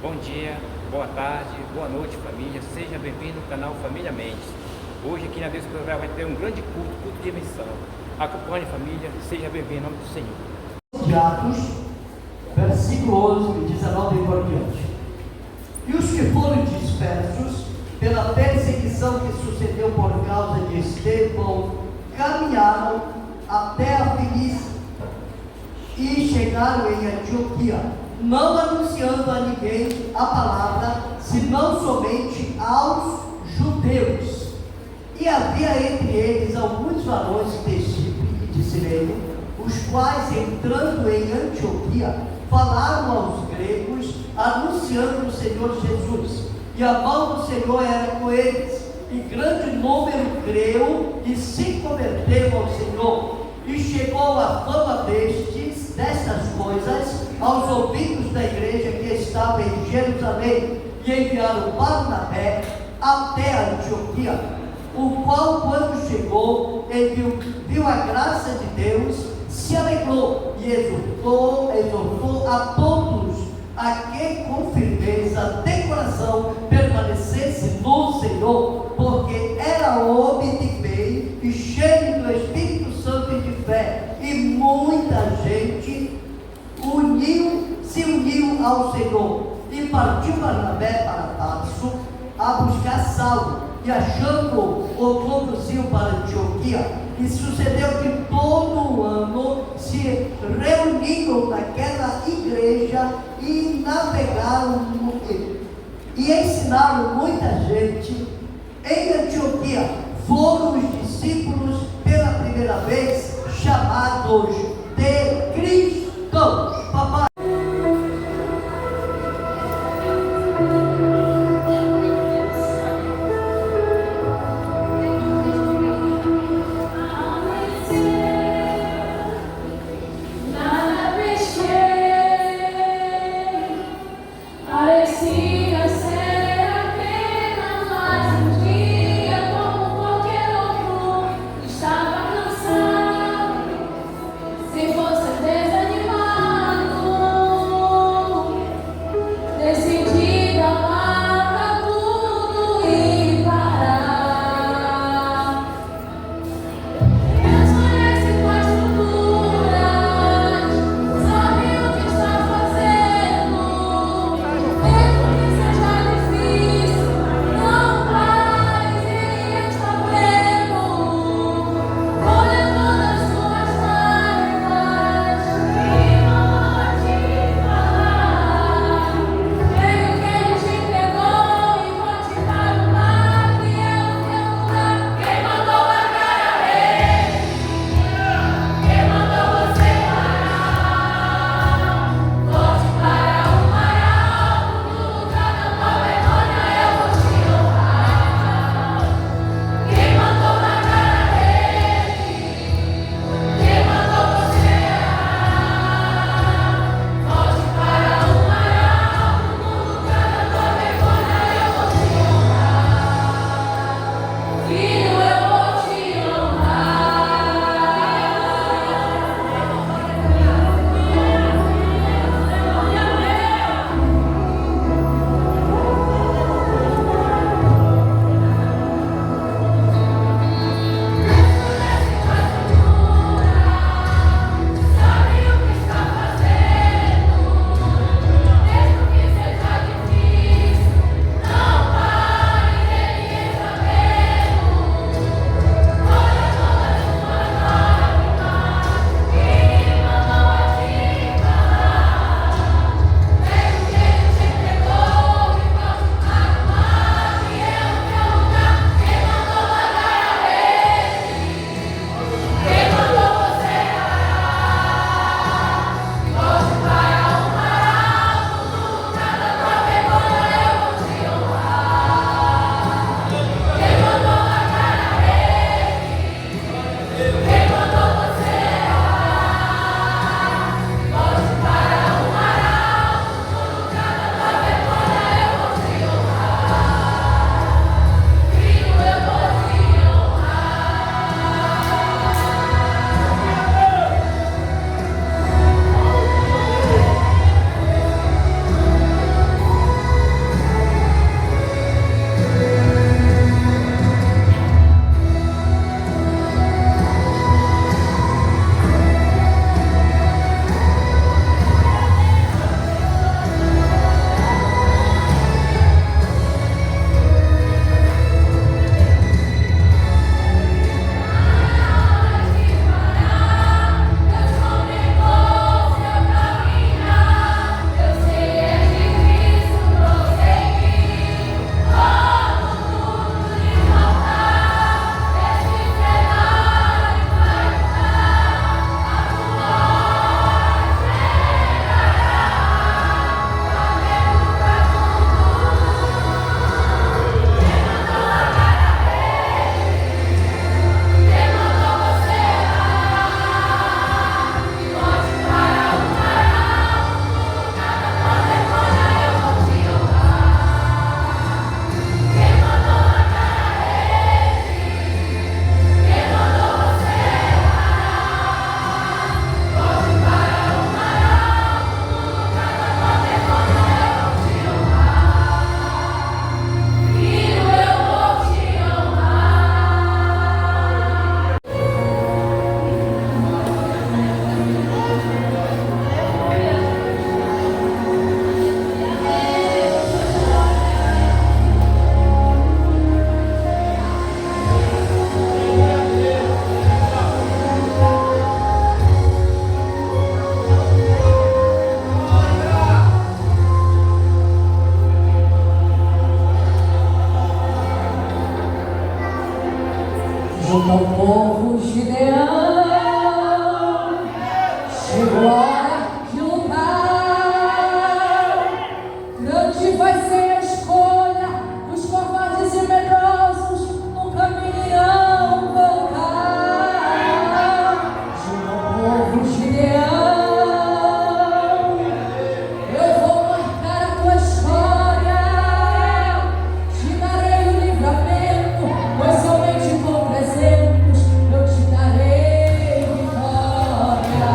Bom dia, boa tarde, boa noite, família. Seja bem-vindo ao canal Família Mendes. Hoje aqui na Deus vai ter um grande culto de emissão. Acompanhe, família, seja bem-vindo em nome do Senhor. De Atos, versículo 11 e 19 por diante. E os que foram dispersos pela perseguição que sucedeu por causa de Estevão, caminharam até a Fenícia e chegaram em Antioquia, não anunciando a ninguém a palavra, senão somente aos judeus. E havia entre eles alguns varões de Chipre e de Cirene, os quais, entrando em Antioquia, falaram aos gregos, anunciando o Senhor Jesus. E a mão do Senhor era com eles, e grande número creu e se converteu ao Senhor. E chegou a fama destas coisas aos ouvidos da igreja que estava em Jerusalém, e enviaram Barnabé até Antioquia, o qual, quando chegou e viu a graça de Deus, se alegrou e exortou a todos a que com firmeza de coração permanecesse no Senhor, porque era homem de bem e cheio do Espírito Santo e de fé, e muita gente se uniu ao Senhor. E partiu Barnabé para Tarso a buscar Saulo, e achando-o, o conduziu para Antioquia. E sucedeu que todo o ano se reuniram naquela igreja e navegaram e ensinaram muita gente. Em Antioquia foram os discípulos pela primeira vez chamados de cristãos. Papai. Se junto ao povo Gideão, chegou a hora de lutar. Grande vai ser a escolha, os covardes e medrosos no caminho irão voltar. Junto ao povo Gideão, eu vou marcar a tua história, te darei o livramento, pois somente com presentes eu te darei vitória.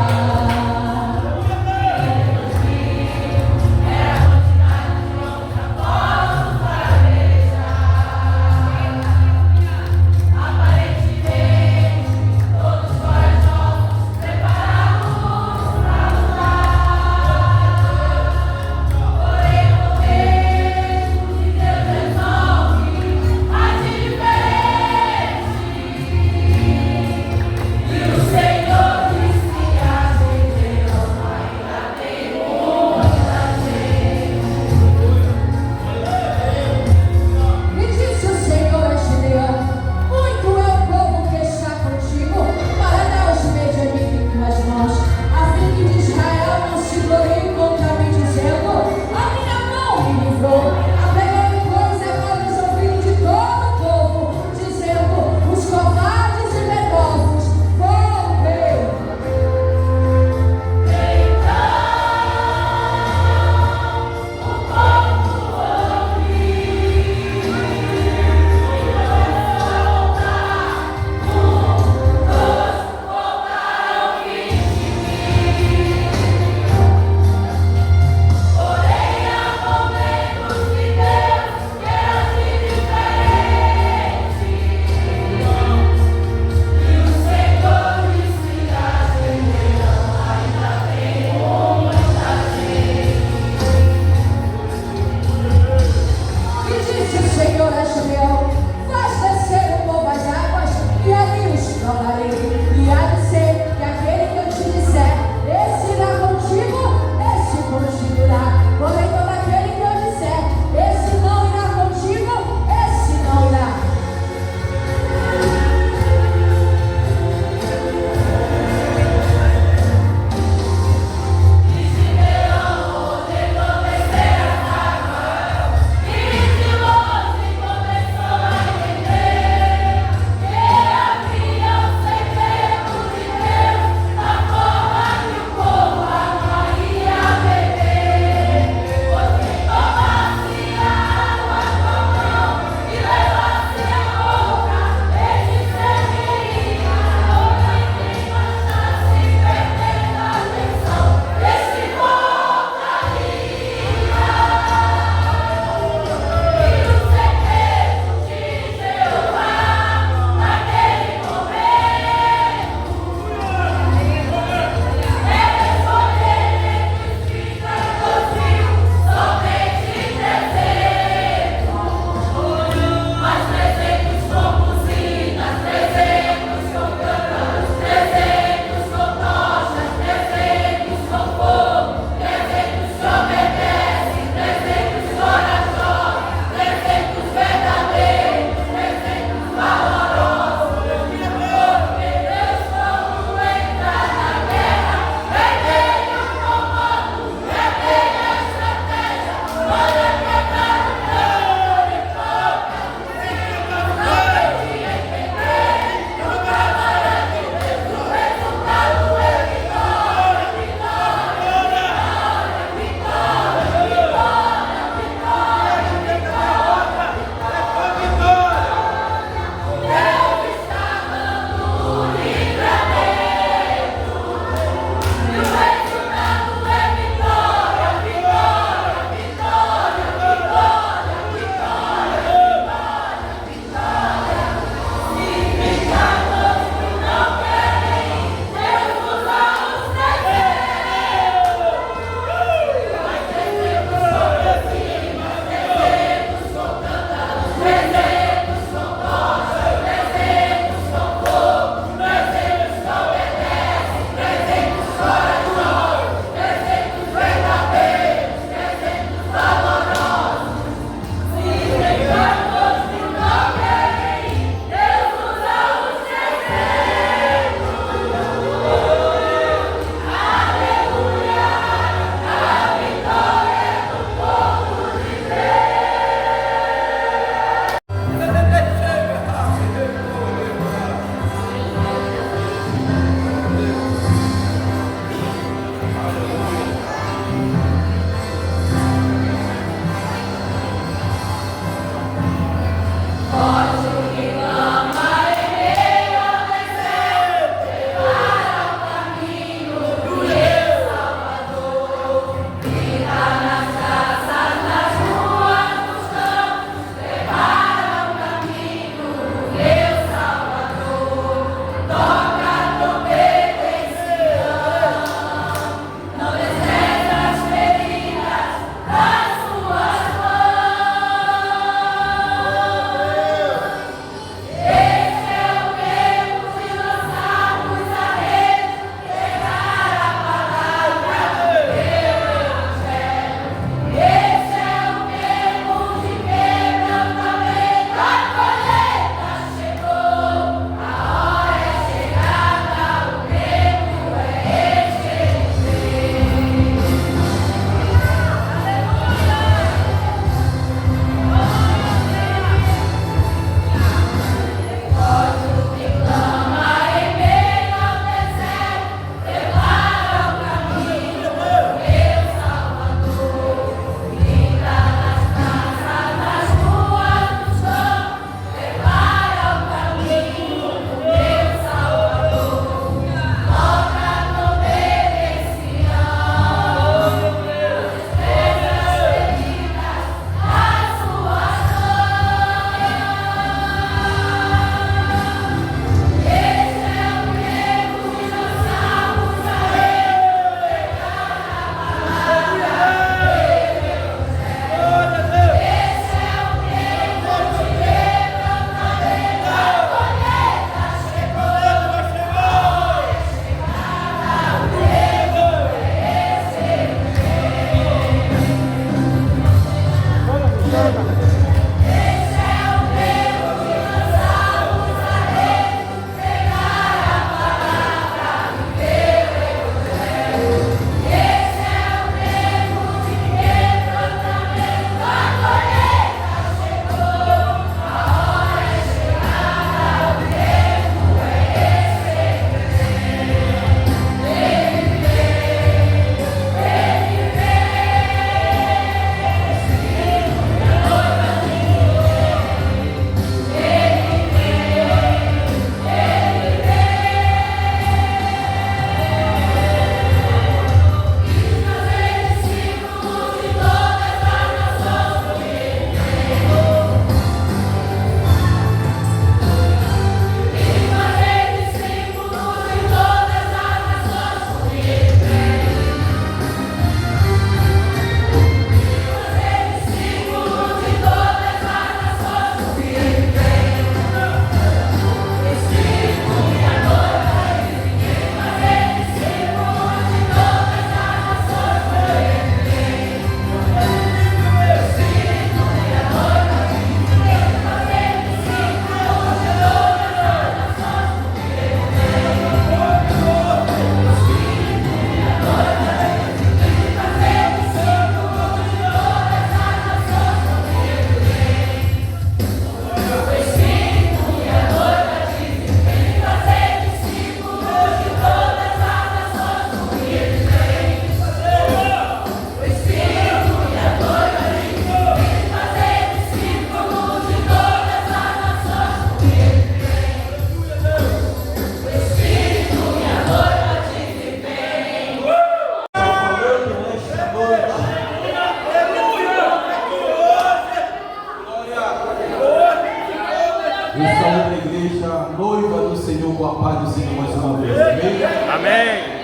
noiva do Senhor com a paz do Senhor mais uma vez. Amém? Amém.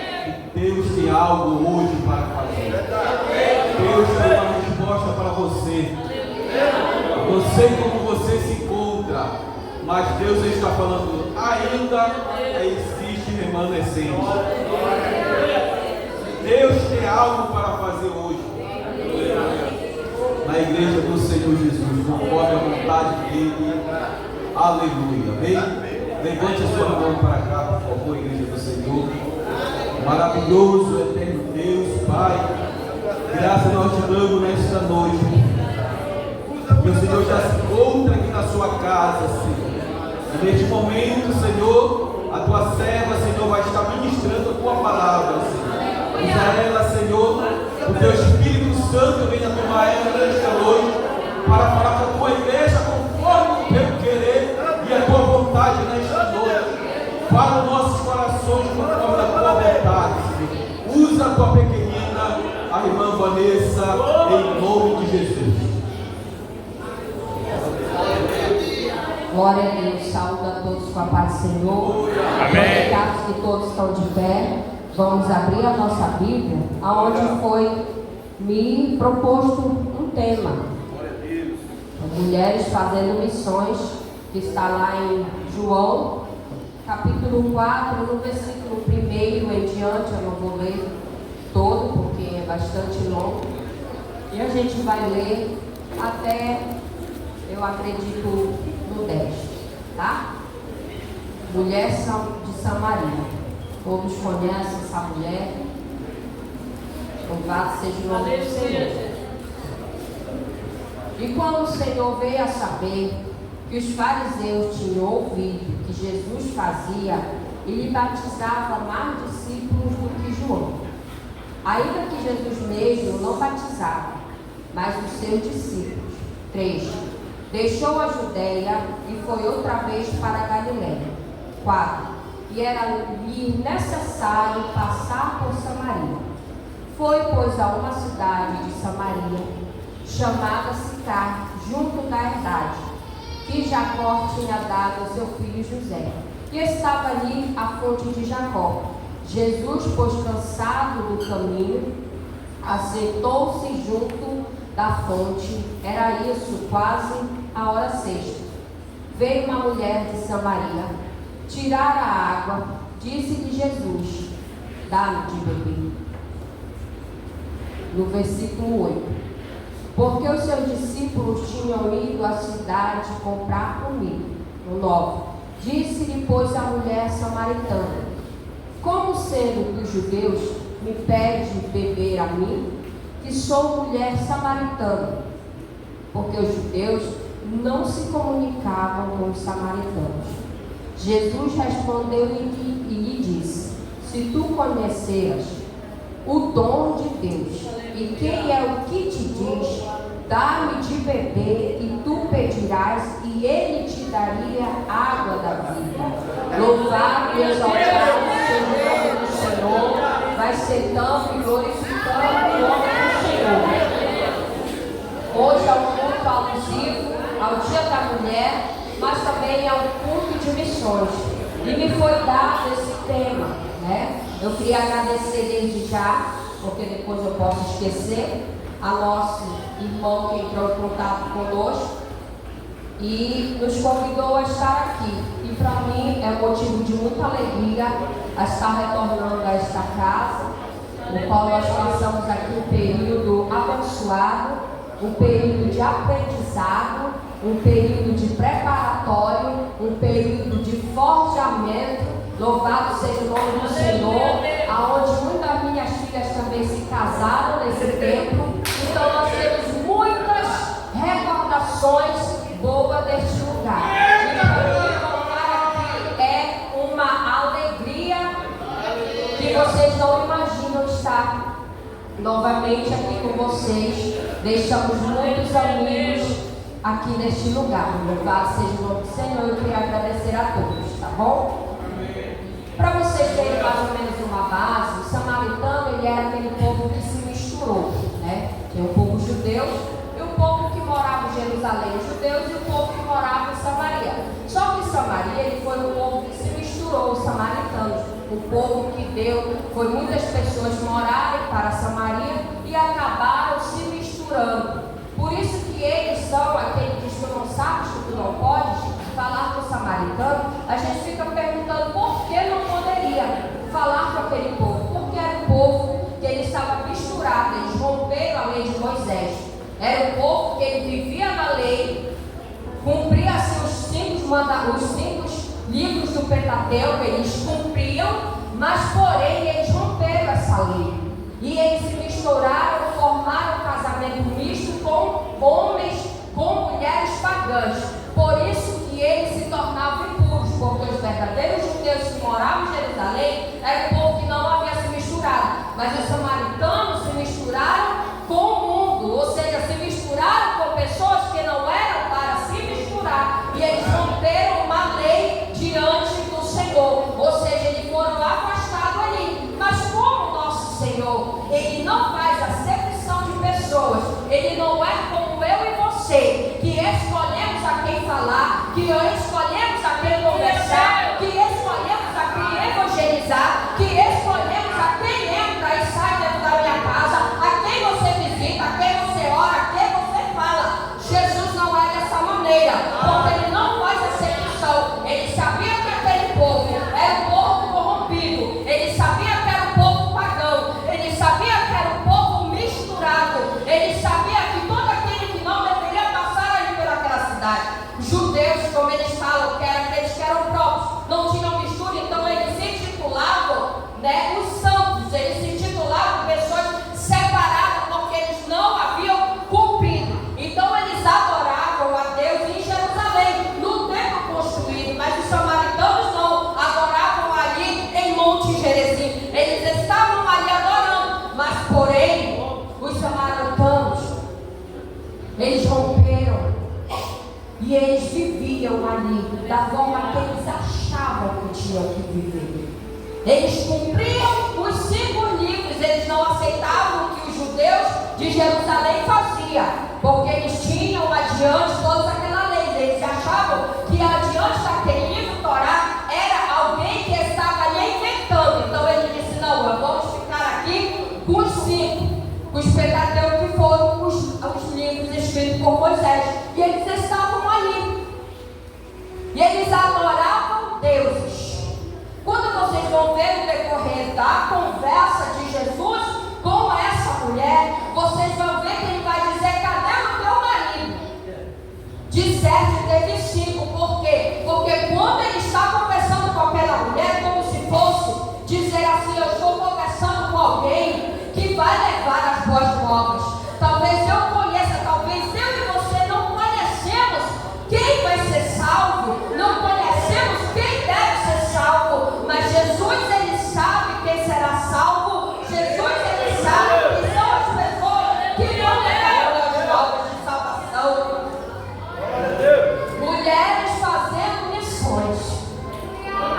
Deus tem algo hoje para fazer. Deus tem uma resposta para você. Eu sei como você se encontra, mas Deus está falando, ainda existe remanescente. Deus tem algo para fazer hoje na igreja do Senhor Jesus, conforme a vontade dele. Aleluia. Amém? Levante a sua mão para cá, por favor, igreja do Senhor. Maravilhoso, eterno Deus, Pai, graças nós te damos nesta noite. Que o Senhor já se encontra aqui na sua casa, Senhor. E neste momento, Senhor, a tua serva, Senhor, vai estar ministrando a tua palavra, Senhor. Usa ela, Senhor, o teu Espírito Santo venha tomar ela nesta noite, para falar com a tua igreja conforme o teu querer e a tua vontade nesta noite. Fala os nossos corações conforme a tua vontade, Senhor. Usa a tua pequenina, a irmã Vanessa, em nome de Jesus. Glória a Deus, saúde a todos com a paz do Senhor. Amém. Obrigado que todos estão de pé. Vamos abrir a nossa Bíblia, aonde foi me proposto um tema. Mulheres fazendo missões, que está lá em João, capítulo 4, no versículo 1 em diante. Eu não vou ler todo, porque é bastante longo. E a gente vai ler até, eu acredito, no 10, tá? Mulher de Samaria. Todos conhecem essa mulher. Louvado seja o nome do Senhor. E quando o Senhor veio a saber que os fariseus tinham ouvido que Jesus fazia, ele batizava mais discípulos do que João. Ainda que Jesus mesmo não batizava, mas os seus discípulos. 3. Deixou a Judeia e foi outra vez para a Galiléia. 4. E era-lhe necessário passar por Samaria. Foi, pois, a uma cidade de Samaria, chamada Sicar, junto da herdade, que Jacó tinha dado ao seu filho José. E estava ali a fonte de Jacó. Jesus, pois, cansado do caminho, assentou-se junto da fonte. Era isso, quase a hora sexta. Veio uma mulher de Samaria tirar a água. Disse-lhe Jesus: dá-me de beber. No versículo 8. Porque os seus discípulos tinham ido à cidade comprar comida. No 9. Disse-lhe, pois, a mulher samaritana: como sendo que os judeus me pedem beber a mim, que sou mulher samaritana? Porque os judeus não se comunicavam com os samaritanos. Jesus respondeu-lhe e lhe disse: se tu conheceras o dom de Deus, e quem é o que te diz, dá-me de beber, e tu pedirás, e ele te daria água da vida. Louvado e exaltado seja o nome do Senhor, vai sentando e glorificando o nome do Senhor. Hoje é um culto alusivo ao Dia da Mulher, mas também é um culto de missões. E me foi dado esse tema, né? Eu queria agradecer desde já, porque depois eu posso esquecer, a nosso irmão que entrou em contato conosco e nos convidou a estar aqui. E para mim é motivo de muita alegria estar retornando a esta casa, no qual nós passamos aqui um período abençoado, um período de aprendizado, um período de preparatório, um período de forjamento. Louvado seja o nome do Senhor, aonde muitas das minhas filhas também se casaram nesse tempo. Então nós temos muitas recordações boas deste lugar. E para mim voltar aqui é uma alegria que vocês não imaginam estar novamente aqui com vocês. Deixamos muitos amigos aqui neste lugar. Louvado seja o nome do Senhor. Eu queria agradecer a todos, tá bom? Para vocês terem mais ou menos uma base, o samaritano ele era aquele povo que se misturou, né? Tinha o povo judeu e o povo que morava em Jerusalém, os judeus, e o povo que morava em Samaria. Só que Samaria ele foi um povo que se misturou os samaritanos. O povo que deu foi muitas pessoas morarem para Samaria e acabaram se misturando. Por isso que eles são aquele que diz que não sabes que tu não podes falar com o samaritano. A gente fica perguntando por que não poderia falar com aquele povo. Porque era um povo que ele estava misturado, eles romperam a lei de Moisés. Era um povo que ele vivia na lei, cumpria assim, os cinco livros do Pentateuco, eles cumpriam, mas porém eles romperam essa lei. E eles se misturaram, formaram um casamento misto com homens, com mulheres pagãs. Por isso que eles se tornavam impuros, porque os verdadeiros judeus que moravam em Jerusalém era um povo que não havia se misturado. Mas os samaritanos se misturaram com o mundo, ou seja, se misturaram com pessoas que não eram para se misturar. E eles romperam uma lei diante do Senhor, ou seja, eles foram afastados ali. Mas como o nosso Senhor, Ele não faz acepção de pessoas, Ele não é como eu e você, que escolhemos a quem falar, que escolhemos a quem conversar, que escolhemos a quem evangelizar, que escolhemos a quem entra e sai dentro da minha casa, a quem você visita, a quem você ora, a quem você fala. Jesus não é dessa maneira, porque Ele não faz acepção. Ele sabia que aquele povo era um povo corrompido, Ele sabia que era um povo pagão, Ele sabia que era um povo misturado, Ele sabia que todo aquele que não deveria passar ali pelaquela cidade. Os judeus, como eles falam, que eram aqueles que eram próprios, não tinham mistura, então eles se intitulavam, os santos, eles se intitulavam pessoas separadas, porque eles não haviam cumprido. Então eles adoravam a Deus em Jerusalém, no templo construído, mas os samaritanos não, adoravam ali em Monte Gerizim. Eles estavam ali adorando, mas porém, os samaritanos, eles romperam e eles viviam ali da forma que eles achavam que tinham que viver. Eles cumpriam os 5 livros, eles não aceitavam o que os judeus de Jerusalém faziam, porque eles tinham adiante toda aquela lei. Eles achavam que adiante daquele livro Torá era alguém que estava ali inventando. Então ele disse: não, vamos ficar aqui com os 5, os Pentateuco, que foram os livros escritos por Moisés. E eles estavam ali, e eles adoravam deuses. Quando vocês vão ver no decorrer da conversa de Jesus com essa mulher, vocês vão ver que ele vai dizer: cadê o teu marido? De 7 teve 5. Por quê? Porque quando ele está conversando com aquela mulher, como se fosse dizer assim: eu estou conversando com alguém que vai levar as boas novas. Talvez eu conheça, talvez eu e você não conhecemos quem vai ser salvo, não conhecemos quem deve ser salvo, mas Jesus, ele sabe quem será salvo. Jesus, ele sabe que são as pessoas que vão levar as novas de salvação. Mulheres fazendo missões.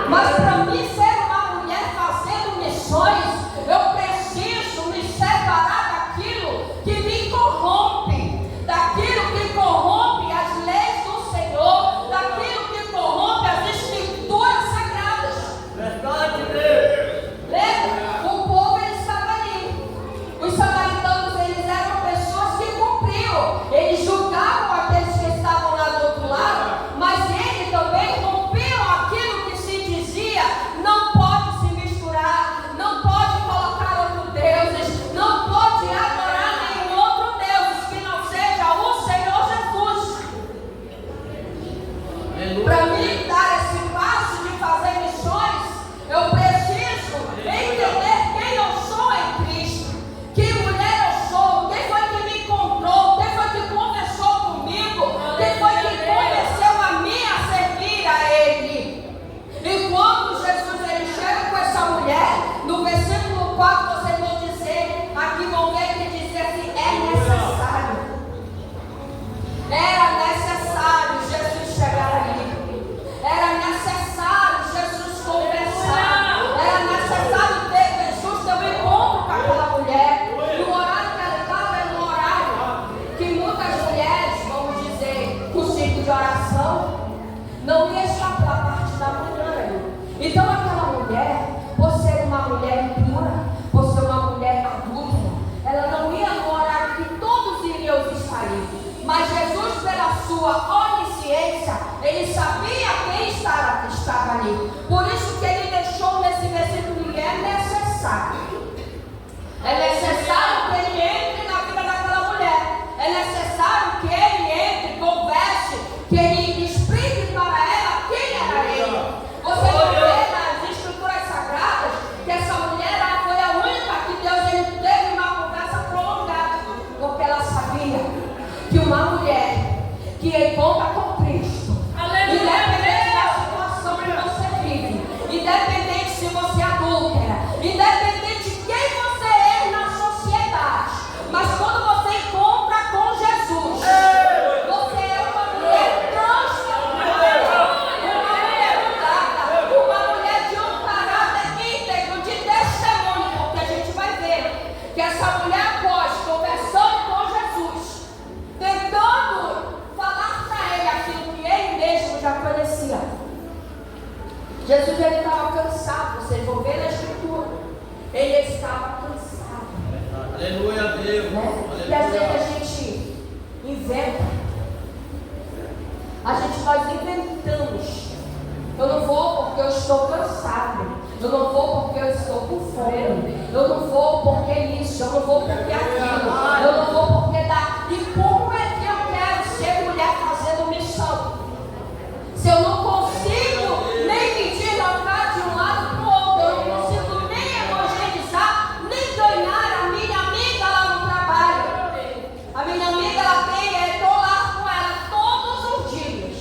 Mas para mim ser uma mulher fazendo missões, eu preciso me separar daquilo que me corrompe, daquilo que corrompe as leis do Senhor, daquilo que corrompe as escrituras sagradas. Lembra? O povo, ele estava ali. Os samaritanos, eles eram pessoas que cumpriam. Eles julgavam aqueles que estavam lá do outro lado, mas eles também rompiam aquilo que se dizia não Então aquela mulher, por ser uma mulher impura, por ser uma mulher adúltera, ela não ia no horário que todos iriam estar ali. Mas Jesus, pela sua onisciência, ele sabia quem estava ali. Por isso que ele deixou nesse versículo que é necessário. É necessário que ele entre na vida daquela mulher. É necessário que ele entre, converse, que ele explique para ela quem era ele. Você vai ver nas escrituras sagradas que essa mulher ela foi a única que Deus ele teve uma conversa prolongada, porque ela sabia que uma mulher que encontra com Cristo, independente da situação que você vive, independente se você é adúltera, independente de quem você é na sociedade, mas quando você encontra com Jesus, você é uma mulher transformada, uma mulher mudada, uma mulher de um caráter íntegro, de testemunho, porque a gente vai ver que essa mulher, após conversando com Jesus, tentando falar para ele aquilo que ele mesmo já conhecia, Jesus ele estava cansado. Vocês vão ver na escritura, ele estava cansado. Aleluia a Deus. Né? E às vezes a gente inventa, nós inventamos. Eu não vou porque eu estou cansado, eu não vou porque eu estou com fome, eu não vou porque isso, eu não vou porque aquilo, eu não vou porque dá. E como é que eu quero ser mulher fazendo missão, se eu não consigo nem medir local de um lado para o outro, eu não consigo nem evangelizar, nem ganhar a minha amiga lá no trabalho. A minha amiga, ela tem, eu estou lá com ela todos os dias,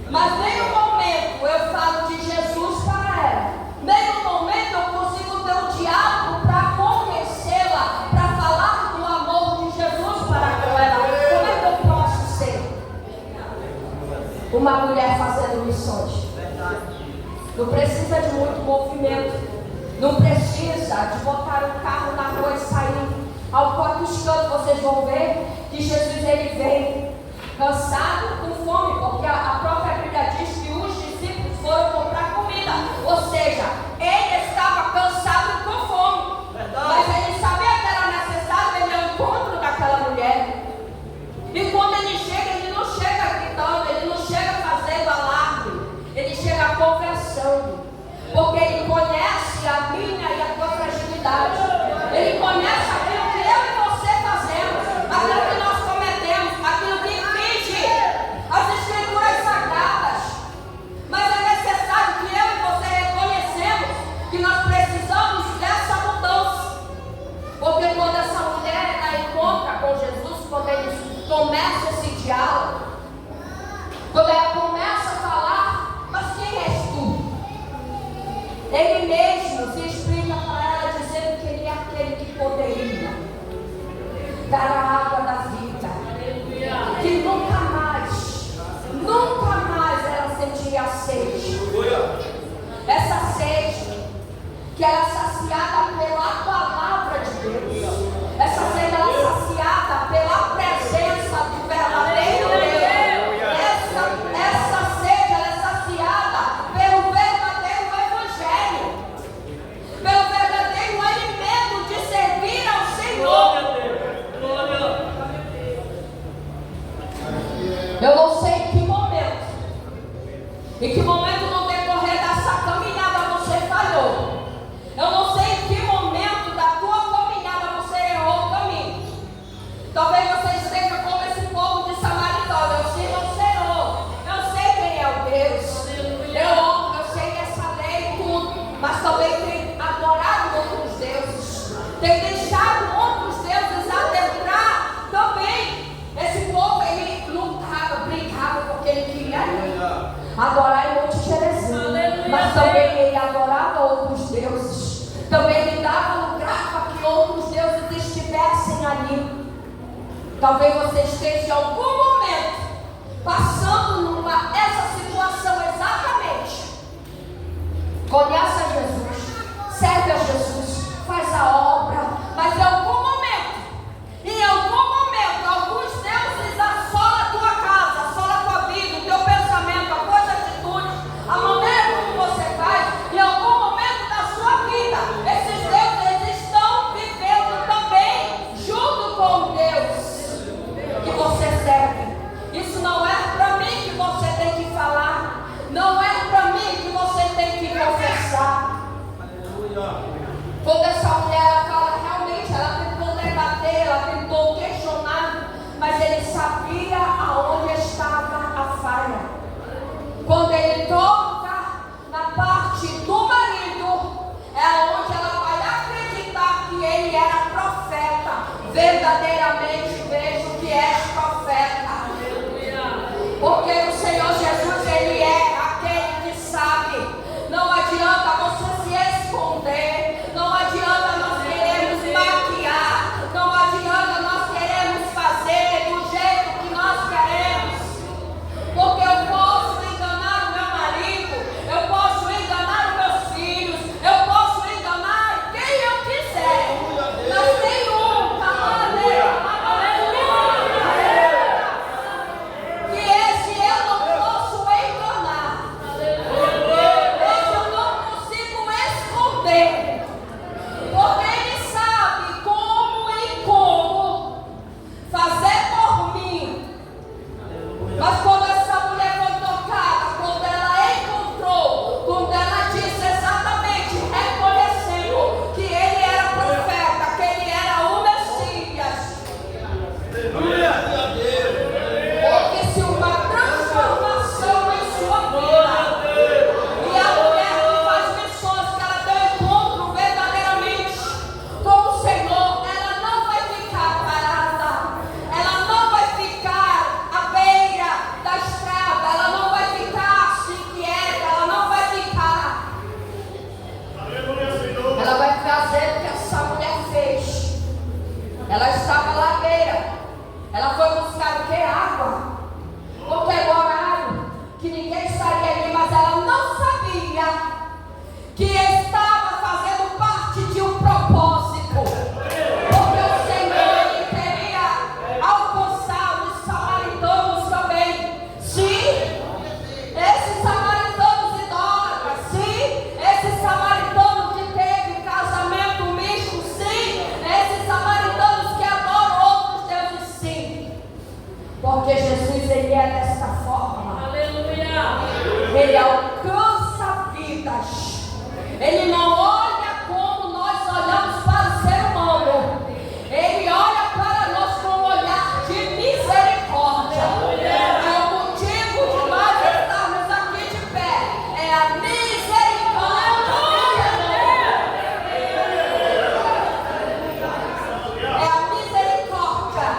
mas nem no momento eu falo de Jesus para ela, nem no momento eu consigo ter um diálogo para convencê-la, para falar do amor de Jesus para com ela. Como é que eu posso ser uma mulher fazendo missões? Não precisa de muito movimento, não precisa de botar um carro na rua e sair ao quantos cantos. Vocês vão ver que Jesus ele vem cansado, com fome, porque a própria Bíblia diz que os discípulos foram comprar comida, ou seja, ele estava cansado e com fome, mas ele sabia que era necessário ele ao encontro daquela mulher. E quando ele chega, ele não chega gritando, ele não chega fazendo alarme, ele chega conversando, porque ele conhece a minha e a tua fragilidade, ele conhece aquilo que eu e você fazemos, aquilo que nós cometemos, aquilo que infringe as escrituras sagradas. Mas é necessário que eu e você reconhecemos que nós precisamos dessa mudança, porque quando essa mulher ela encontra com Jesus, quando eles começam esse diálogo, quando ela começa a falar, mas quem és tu? Ele mesmo se explica para ela, dizendo que ele é aquele que poderia dar a água da vida, que nunca mais ela sentiria sede. Essa sede que ela é saciada pela palavra de Deus, essa sede ela é saciada pela presença do verdadeiro Deus. Essa sede ela é saciada pelo verdadeiro evangelho, pelo verdadeiro alimento de servir ao Senhor. Eu não sei em que momento no decorrer dessa caminhada você falhou. Eu não sei em que momento da tua caminhada você errou o caminho. Talvez você esteja como esse povo de Samaritana. Eu sei o Senhor, eu sei quem é o Deus, eu sei essa lei e tudo, mas também tem adorado outros deuses, tem deixado outros deuses adentrar também. Esse povo ele lutava, brincava porque ele queria adorar em Monte Gerizim, mas também ele adorava outros deuses, também ele dava lugar para que outros deuses estivessem ali. Talvez você esteja em algum momento passando essa situação exatamente. Conhece a Jesus, serve a Jesus, faz a obra, mas em algum momento, alguns deuses assolam a tua casa, assolam a tua vida, o teu pensamento, a tua atitude, a maneira como você faz. Em Quando essa mulher ela fala, realmente, ela tentou debater, ela tentou questionar, mas ele sabia aonde estava a falha. Quando ele toca na parte do marido, é onde ela vai acreditar que ele era profeta. Verdadeiramente vejo que és profeta. Porque o Senhor Jesus, Ele é aquele que sabe. Não adianta você se esconder. Não adianta nós queremos maquiar. Não adianta nós queremos fazer do jeito que nós queremos. Porque eu posso enganar o meu marido. Eu posso enganar os meus filhos. Eu posso enganar quem eu quiser. Mas tem um, que esse eu não posso enganar. Esse eu não consigo esconder. Porque ele sabe como e como fazer por mim. Mas quando essa mulher foi tocada, quando ela encontrou, quando ela disse exatamente, reconhecendo que ele era profeta, que ele era o Messias. Porque se uma transformação em sua vida, e a mulher que faz missões, que ela tem um encontro verdadeiramente com o Senhor, ela não vai ficar parada, ela não vai ficar à beira da estrada, ela não vai ficar assim quieta, ela não vai ficar. Ela vai fazer o que essa mulher fez. Ela estava à ladeira. Ela foi buscar o que? Água. Porque era o horário que ninguém estaria ali, mas ela não sabia que estava fazendo parte de um propósito. Porque o Senhor, Ele queria alcançar os samaritanos também. Sim, esses samaritanos idólatras. Sim, esse samaritano que teve casamento misto. Sim, esses samaritanos que adoram outros deuses. Sim, porque Jesus, Ele é desta forma. Ele alcança vidas. Ele não olha como nós olhamos para o ser humano. Ele olha para nós com um olhar de misericórdia. É o motivo de nós estarmos aqui de pé. É a misericórdia. É a misericórdia.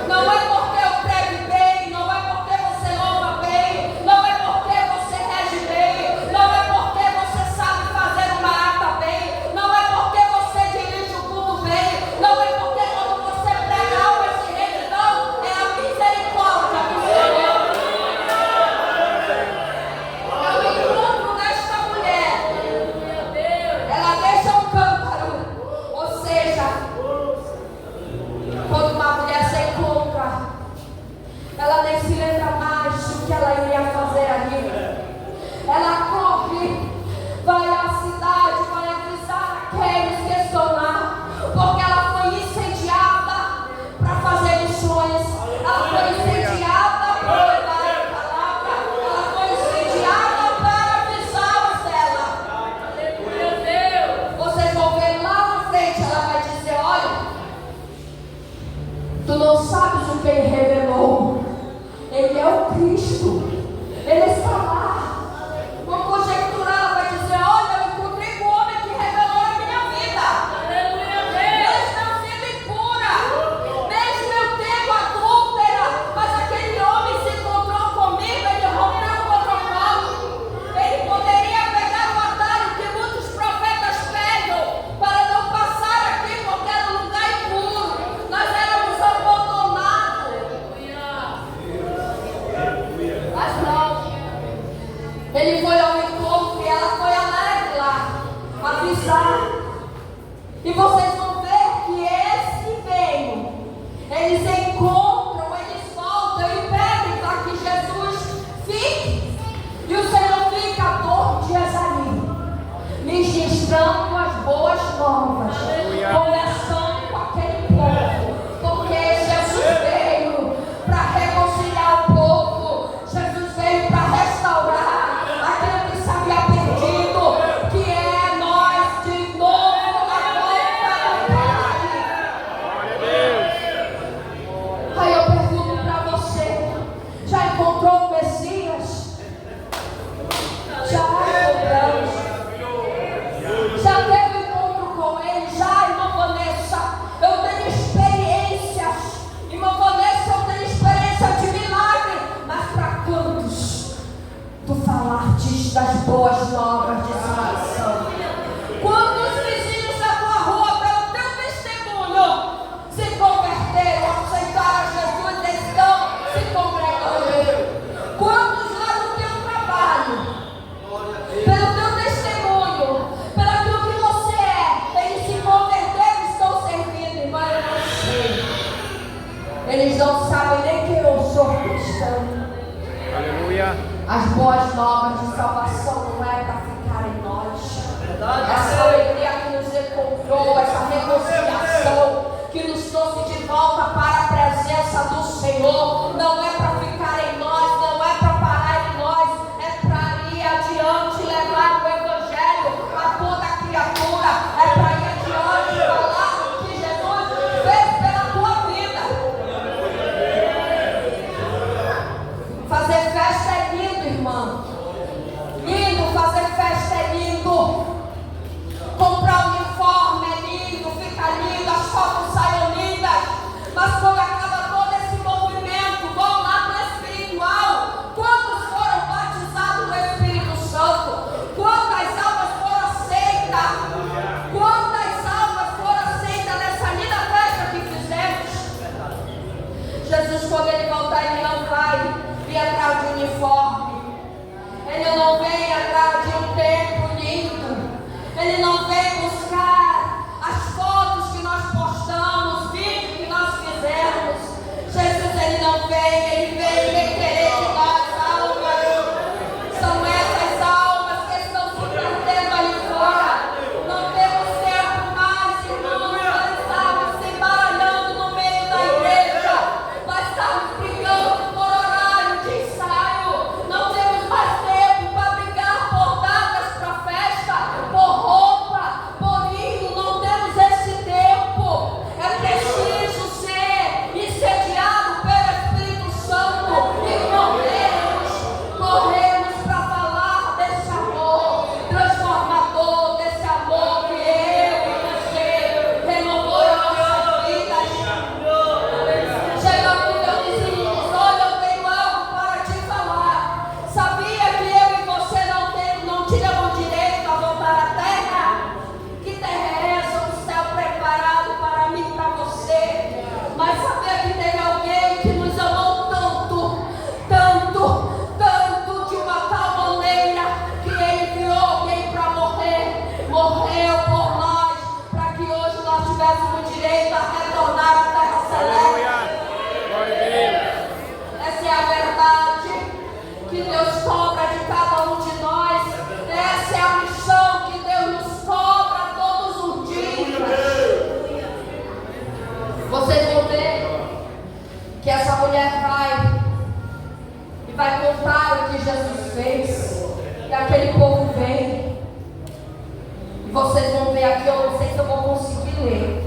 Não é porque eu prego bem, não é porque você louva bem, não é porque você rege bem, não é porque você sabe fazer uma ata bem, não é porque você dirige o culto bem, não é porque quando você prega algo esse reino, não, é a misericórdia do Senhor. Eu encontro nesta mulher, ela deixa um cântaro, ou seja, quando uma mulher se encontra, ela nem se lembra mais do que ela iria fazer ali. Ela corre, vai à cidade, vai avisar aqueles que estão lá, porque ela foi incendiada para fazer missões, ela foi incendiada para levar a palavra, ela foi incendiada para avisá-los dela. Vocês vão ver lá na frente, ela vai dizer, olha, tu não sabes o que ele revelou. Ele é o Cristo. Ele está lá. Vou conjecturar, ela vai dizer, olha, eu encontrei com o homem que revelou a minha vida. Mesmo eu sendo impura, mesmo eu tendo adúltera, mas aquele homem se encontrou comigo, ele rompeu o protocolo. Ele poderia pegar o atalho que muitos profetas pegam para não passar aqui, porque era um lugar impuro. Nós éramos abandonados. Mas não. Ele foi ao encontro e ela foi alegre lá, avisar. E vocês vão ver que esse veio. Eles encontram, eles voltam e pedem para que Jesus fique. E o Senhor fica 2 dias ali, ministrando as boas novas, conversando com aquele povo. Porque Jesus veio para reconciliar o povo. Jesus veio para restaurar aquilo que se havia perdido, que é nós de aqui eu não sei se eu vou conseguir ler.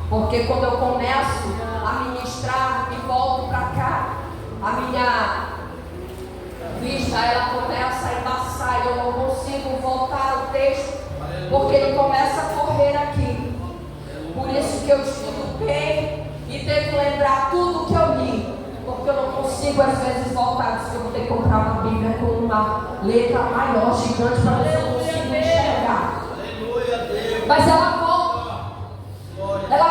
Porque quando eu começo a ministrar e volto para cá, a minha vista ela começa a embaçar e eu não consigo voltar ao texto, porque ele começa a correr aqui. Por isso que eu estudo bem e tento lembrar tudo que eu li, porque eu não consigo às vezes voltar. Diz que eu vou ter que comprar uma Bíblia com uma letra maior, gigante, para ver se eu consigo enxergar. Mas ela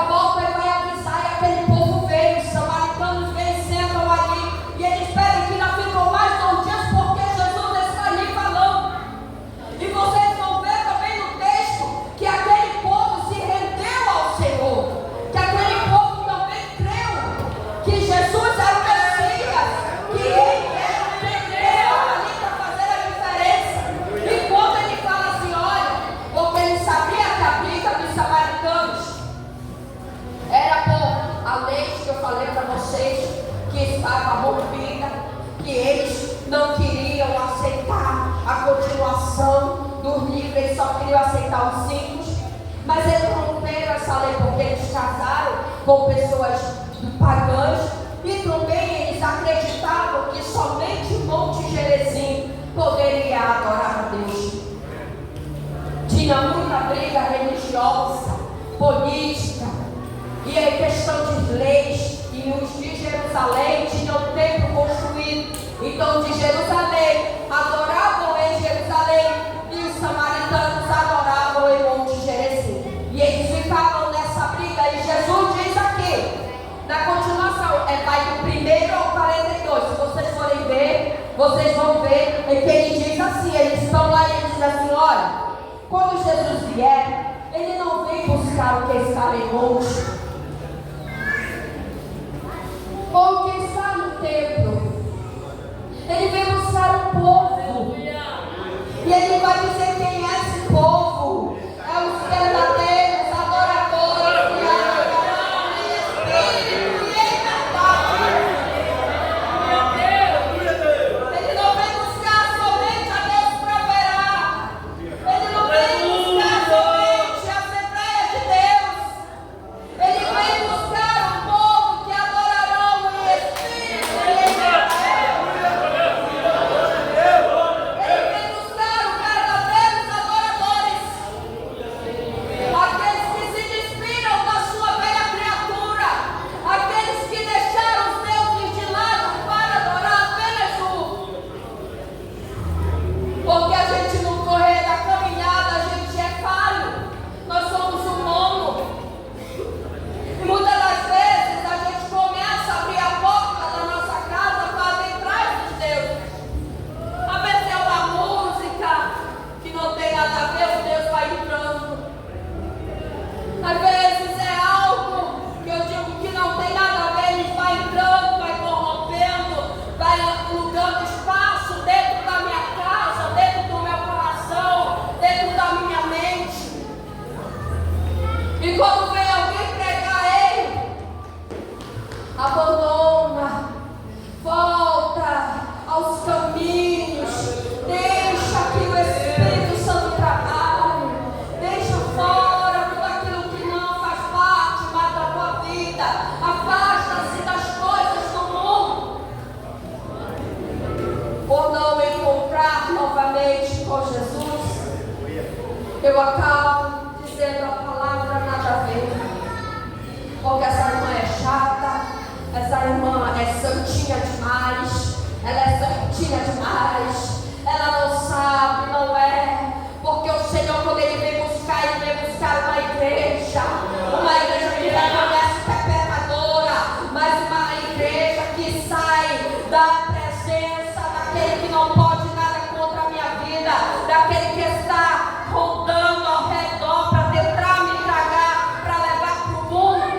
volta e vai avisar, e aquele povo veio, os samaritanos vêm, sentam ali, e eles pedem que ainda ficam mais 2 dias, porque Jesus está ali falando. E vocês vão ver também no texto que aquele povo se rendeu ao Senhor, que aquele povo também creu que Jesus era o Messias, que ele era o que veio ali para fazer a diferença. E quando ele fala assim, olha, porque ele sabia que a briga dos samaritanos era por a lei que eu falei para vocês, que estava rompida, que eles não queriam aceitar a continuação do livro, eles só queriam aceitar os 5, mas eles romperam essa lei porque eles casaram com pessoas pagãs e também eles acreditavam que somente o Monte Gerizim poderia adorar a Deus. Tinha muita briga religiosa, política, e a questão de leis, e os de Jerusalém tinham um templo construído. Então de Jerusalém adoravam em Jerusalém e os samaritanos adoravam em Monte Gerizim. E eles ficavam nessa briga, e Jesus diz aqui, na continuação, vai do 1 ao 42, se vocês forem ver, vocês vão ver, que ele diz assim, eles estão lá e ele diz assim, olha, quando Jesus vier, ele não vem buscar o que está em monte, ou o que está no templo. Ele vem buscar o povo. E ele vai dizer quem é esse povo. É os verdadeiros adoradores que adoram em espírito e em verdade. Ele não vem buscar somente a Deus proverá. Ele não vem buscar somente a Assembleia de Deus. Ele vem buscar um povo que adorarão em espírito e em verdade. Ele vem buscar os verdadeiros adoradores, aqueles que se despiram da sua velha criatura, aqueles que deixaram os deuses de lado para adorar apenas um. Porque a gente no correr da caminhada, a gente é falho, nós somos humanos. E muitas das vezes a gente começa a abrir a porta da nossa casa para adentrar esses deuses. A vezes é uma música que não tem nada a ver, o Deus vai entrando. Às vezes é algo que eu digo que não tem nada a ver, ele vai entrando, vai corrompendo, vai alugando espaço dentro da minha casa, dentro do meu coração, dentro da minha mente. E quando vem alguém pregar ele, abandona, volta aos caminhos, deixa que o Espírito Santo trabalhe, deixa fora tudo aquilo que não faz parte mais da tua vida, afasta-se das coisas do mundo, por não encontrar novamente com Jesus. Eu acabo dizendo a palavra nada a ver, porque essa irmã é chata, essa irmã é santinha demais, ela é santinha demais, ela não sabe, não é, porque o Senhor, quando ele vem buscar uma igreja que reconhece que é pecadora, mas uma igreja que sai da presença daquele que não pode nada contra a minha vida, daquele que está rondando ao redor para tentar me tragar, para levar para o mundo.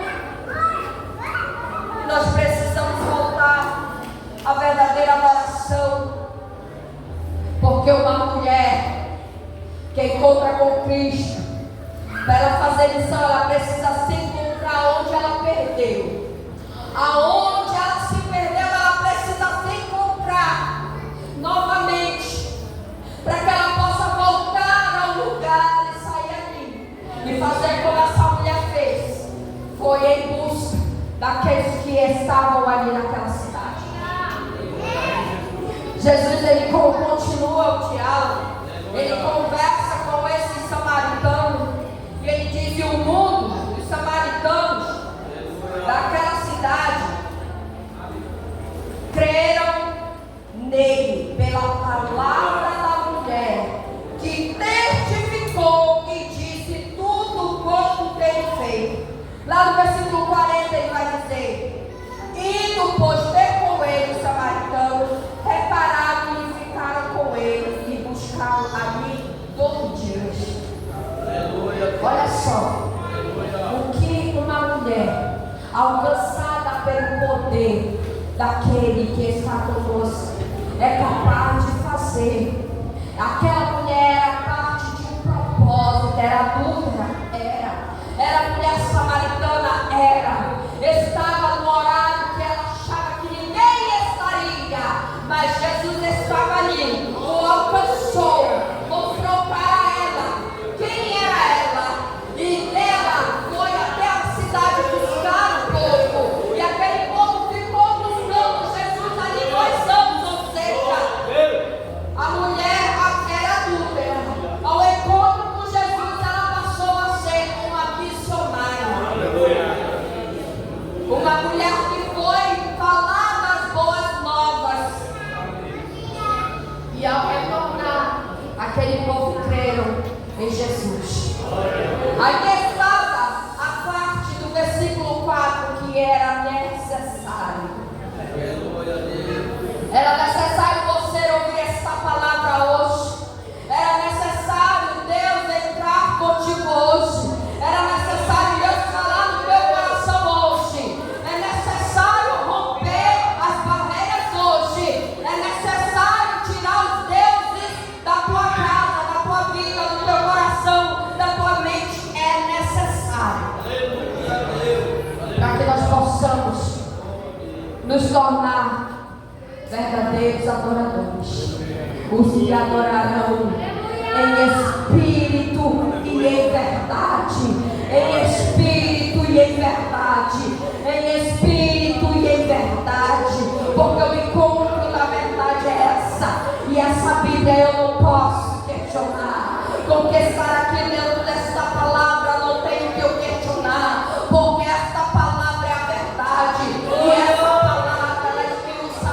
E nós precisamos voltar à verdadeira adoração, porque uma mulher que encontra com Cristo, para ela fazer isso, ela precisa se encontrar onde ela perdeu. Aonde ela se perdeu, ela precisa se encontrar novamente, para que ela possa voltar ao lugar e sair ali. estavam ali naquela cidade. Jesus, ele continua o diálogo, ele conversa com esse samaritano, e ele diz: e o mundo, os samaritanos daquela cidade, creram nele pela palavra da mulher, que testificou e disse tudo quanto tem feito. Lá no versículo 40 ele vai dizer: indo, pois, ter com ele os samaritanos, repararam e ficaram com ele e buscaram ali 12 dias. Olha só o que uma mulher, alcançada pelo poder daquele que está conosco, é capaz de fazer. Aquela mulher era parte de um propósito, era adulta, era mulher samaritana, estava no horário que ela achava que ninguém estaria, mas Jesus estava ali, o alcançou, mostrou para ela quem era ela, e ela foi até a cidade buscar o povo, e aquele povo ficou buscando Jesus ali 2 anos, ou seja, a mulher era adúltera. Ao encontro com Jesus, ela passou a ser uma missionária, uma mulher que foi falar das boas novas. E ao retornar, aquele povo creram em Jesus. Aí estava a parte do versículo 4 que era necessário. Era necessário você ouvir esta palavra hoje. Era necessário Deus entrar contigo hoje. Era necessário Deus falar no teu coração hoje. É necessário romper as barreiras hoje. É necessário tirar os deuses da tua casa, da tua vida, do teu coração, da tua mente. É necessário para que nós possamos nos tornar verdadeiros adoradores, os que adorarão em espírito e em verdade, em espírito e em verdade, em espírito e em verdade, porque o encontro da verdade é essa, e essa Bíblia eu não posso questionar, porque estar aqui dentro desta palavra não tem o que eu questionar, porque esta palavra é a verdade, e essa palavra ela esmiuça,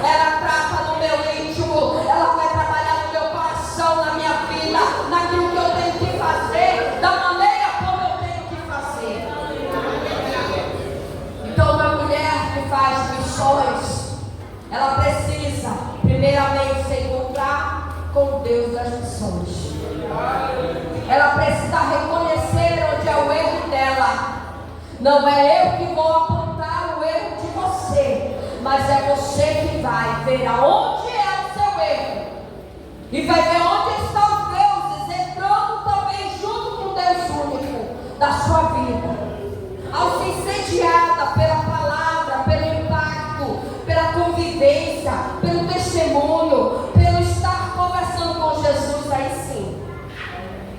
ela trata no meu íntimo, ela vai trabalhar no meu coração, na minha vida, naquilo que eu tenho que fazer, da maneira como eu tenho que fazer. Então, uma mulher que faz missões, ela precisa primeiramente se encontrar com o Deus das missões. Ela precisa reconhecer onde é o erro dela. Não é eu que vou apontar o erro de você, mas é você que vai ver aonde é o seu erro e vai ver onde estão os deuses entrando também junto com o Deus único da sua vida. Ao ser incendiada pela palavra, pelo impacto, pela convivência, pelo testemunho, pelo estar conversando com Jesus, aí sim,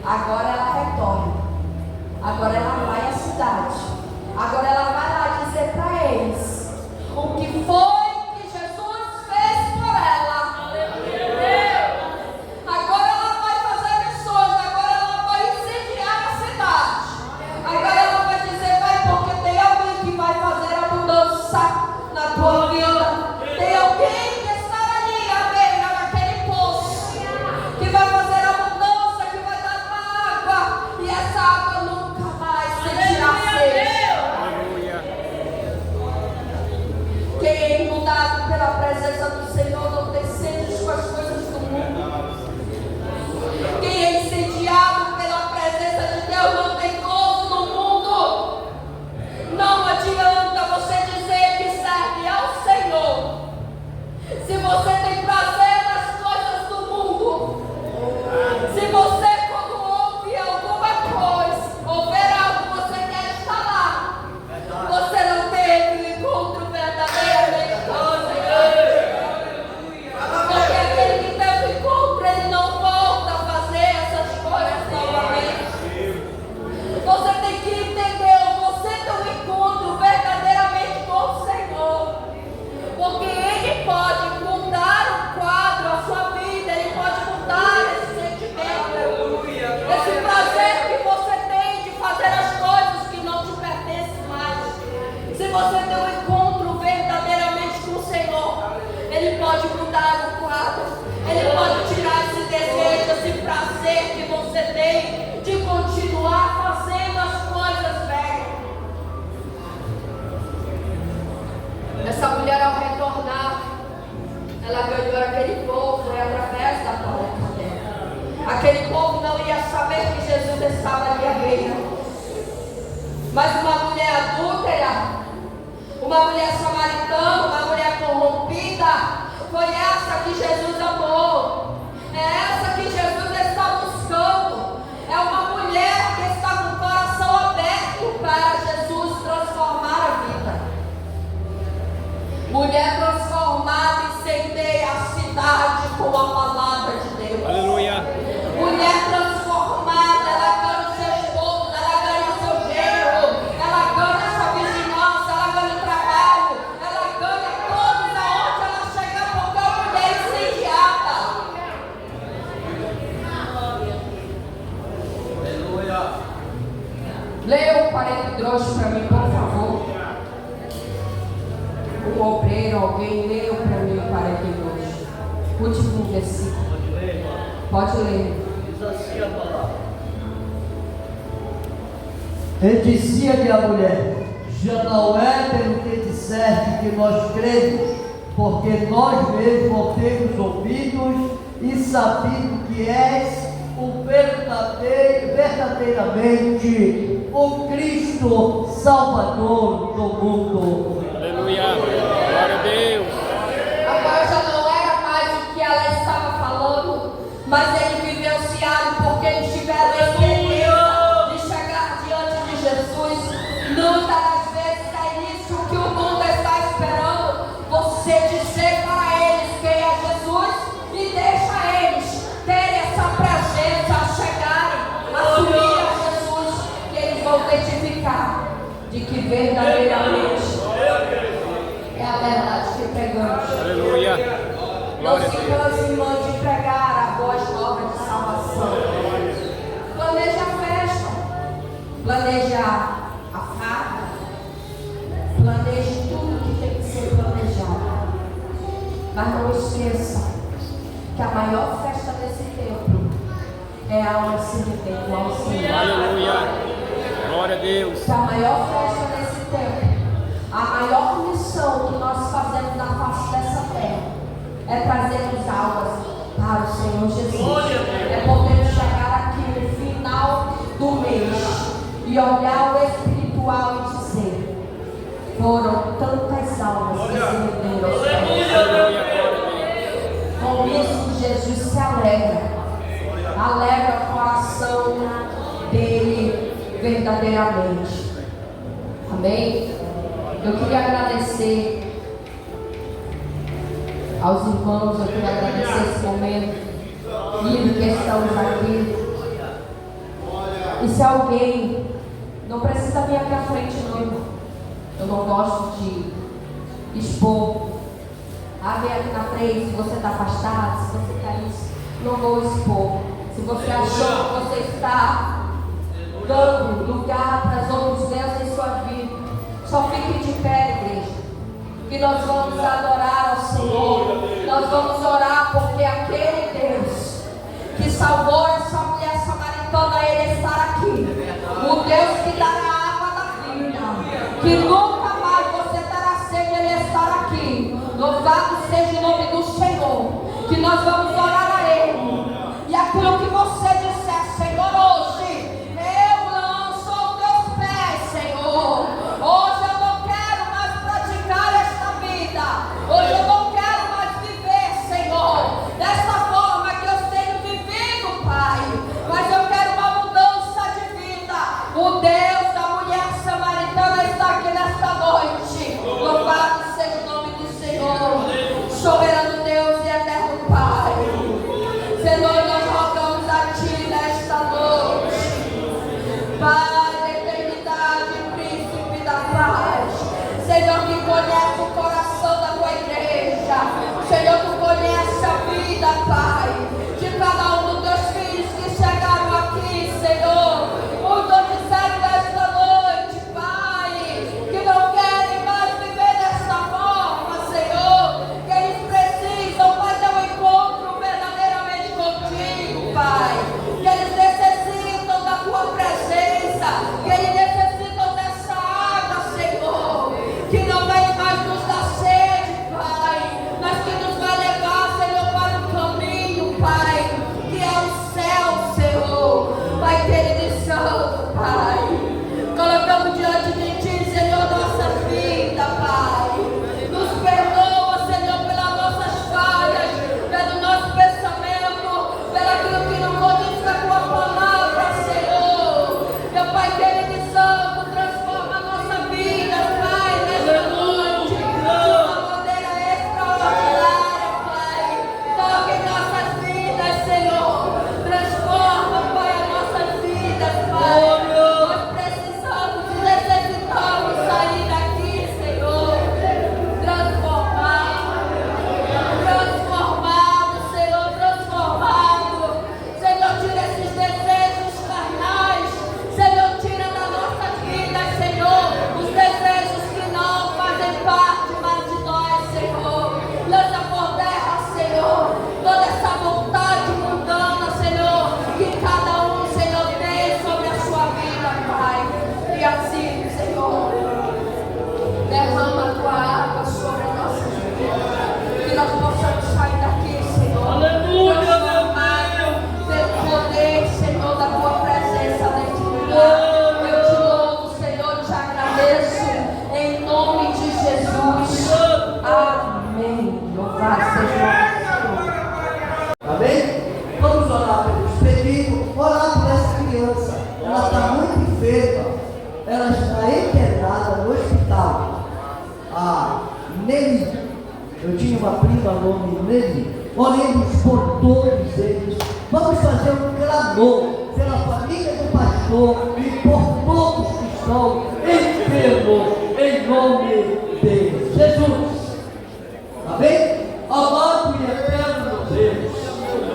agora ela retorna, agora ela vai à cidade, agora ela vai lá dizer para eles o que foi que Jesus fez por ela. Agora ela vai fazer missões, agora ela vai incendiar a cidade, agora ela vai dizer: vai, porque tem alguém que vai fazer a mudança na tua vida, tem alguém que está ali à beira daquele poço, que vai fazer a mudança, que vai dar uma Ela ganhou aquele povo, foi através da palavra dela. Aquele povo não ia saber que Jesus estava ali à beira. Mas uma mulher adúltera, uma mulher samaritana, uma mulher corrompida, foi essa que Jesus amou. É essa que Jesus está buscando. É uma mulher que está com o coração aberto para Jesus transformar a vida. Mulher transformada incendeia a cidade com a palavra de Deus. Aleluia. Mulher transformada, ela ganha o seu esposo, ela ganha o seu genro, ela ganha a sua vizinhança, ela ganha o trabalho, ela ganha todos aonde ela chegar, porque é uma mulher incendiada. Leia o 42 para mim, por favor. Um obreiro, alguém, leia para mim o 42. Último versículo. Pode ler. Diz assim a palavra. E dizia-lhe a mulher: já não é pelo que disseste que nós cremos, porque nós mesmos temos ouvidos e sabido que és o verdadeiramente o Cristo Salvador do mundo. Aleluia. Glória a Deus. Agora já não era mais o que ela estava falando, mas ele vivenciaram porque eles tiveram experiência de chegar diante de Jesus. Muitas das vezes é isso que o mundo está esperando, você dizer para eles quem é Jesus e deixa eles terem essa presença, chegarem, assumir a Jesus, que eles vão testificar de que verdadeiramente é a verdade que pregamos. Aleluia. Não Glória a se Deus. canse, irmã, de pregar a voz nova de salvação. Planeje a festa, planeje a farda, planeje tudo que tem que ser planejado. Mas não esqueça que a maior festa desse tempo é a alma se rendendo ao Senhor. Aleluia. Glória a Deus. Que a maior festa desse tempo, a maior missão que nós fazemos na face dessa terra é trazermos almas para o Senhor Jesus. É poder chegar aqui no final do mês e olhar o espiritual e dizer: foram tantas almas que se renderam ao Senhor. Aleluia. Glória a Deus. Com isso Jesus se alegra o coração dele verdadeiramente. Amém? Eu queria agradecer aos irmãos, eu queria agradecer esse momento lindo que estamos aqui. E se alguém não precisa vir aqui à frente, não, irmão. Eu não gosto de expor. Vem aqui na frente, se você está afastado, se você está isso, não vou expor. Se você achou que você está dando lugar para os outros deuses em sua vida, só fique de pé, igreja, que nós vamos adorar ao Senhor. Nós vamos orar porque aquele Deus que salvou essa mulher samaritana, Ele está aqui. O Deus que dará a água da vida, que nunca mais você terá sede, Ele está aqui. Louvado seja o nome do Senhor, que nós vamos orar a Ele. E aquilo que você disser, Senhor, hoje eu lanço aos teus pés, Senhor. Hoje eu não quero mais praticar esta vida. Hoje eu não quero mais viver, Senhor, dessa forma que eu tenho vivido, Pai. Mas eu quero uma mudança de vida. O Deus da mulher samaritana está aqui nesta Eu tinha uma prima nome Nelly. Oremos por todos eles. Vamos fazer um clamor pela família do pastor e por todos que estão enfermos, em nome de Jesus. Amém? Amado e eterno Deus,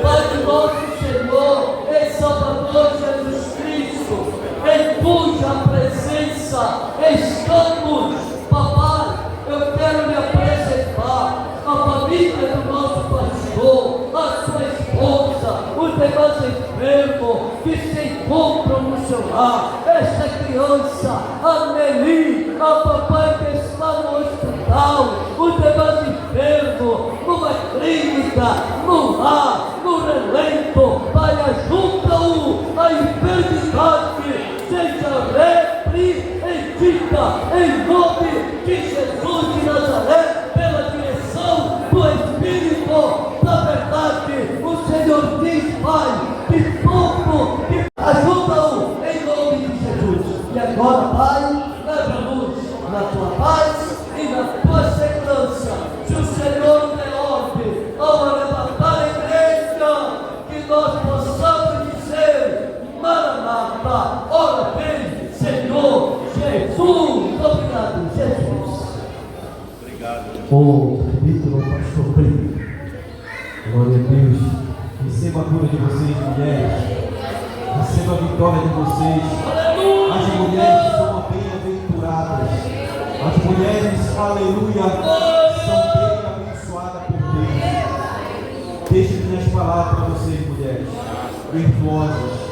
Pai de nosso Senhor e Salvador Jesus Cristo, em cuja presença estamos, papai, eu quero me apresentar à família do nosso pastor, a sua esposa, os demais enfermos que se encontram no seu lar, esta criança, a Nelly, a papai que está no hospital, os demais enfermos, numa clínica, no lar, no relento, Pai, ajuda-o, a enfermidade seja repreendida em nome de Jesus de Nazaré, pela direção do Espírito da verdade. O Senhor diz, Pai, que pouco, que ajuda-o em nome de Jesus. E agora, Pai, leva-nos na tua paz e na tua segurança. Se o Senhor te ouve ao arrebatar a igreja, que nós possamos dizer, Maranata, ora vem, Senhor Jesus. Obrigado, Jesus. Obrigado. Oh, bendito o pastor Primo. Glória a Deus. Receba a cura de vocês, mulheres. Receba a vitória de vocês. As mulheres são bem-aventuradas. As mulheres, aleluia, são bem abençoadas por Deus. Deixe-me as palavras para vocês, mulheres. Virtuosas.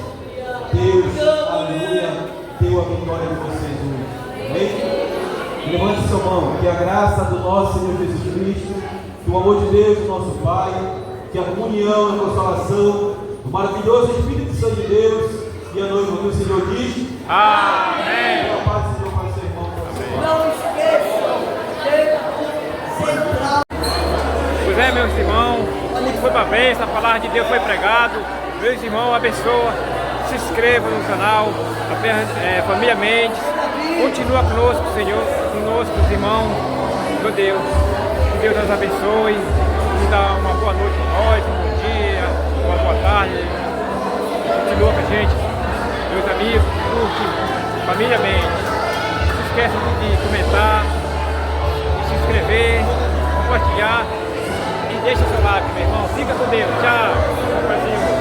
Deus, aleluia, deu a vitória de vocês hoje. Amém? Levante sua mão. Que a graça do nosso Senhor Jesus Cristo, que o amor de Deus, nosso Pai, que a comunhão, a consolação, o maravilhoso Espírito Santo de Deus e a noiva que o Senhor diz. Amém. Que a paz do Senhor para o seu irmão. Não esqueçam de central. Pois é, meus irmãos, tudo foi uma bênção, a palavra de Deus foi pregado. Meus irmãos, abençoa, se inscreva no canal, Família Mendes, continua conosco, Senhor, conosco, os irmãos, meu Deus, que Deus nos abençoe, nos dá uma boa noite para nós, um bom dia, uma boa tarde, continua com a gente, meus amigos, curte, Família Mendes, não se esqueça de comentar, de se inscrever, compartilhar, e deixa o seu like, meu irmão, fica com Deus, tchau, Brasil.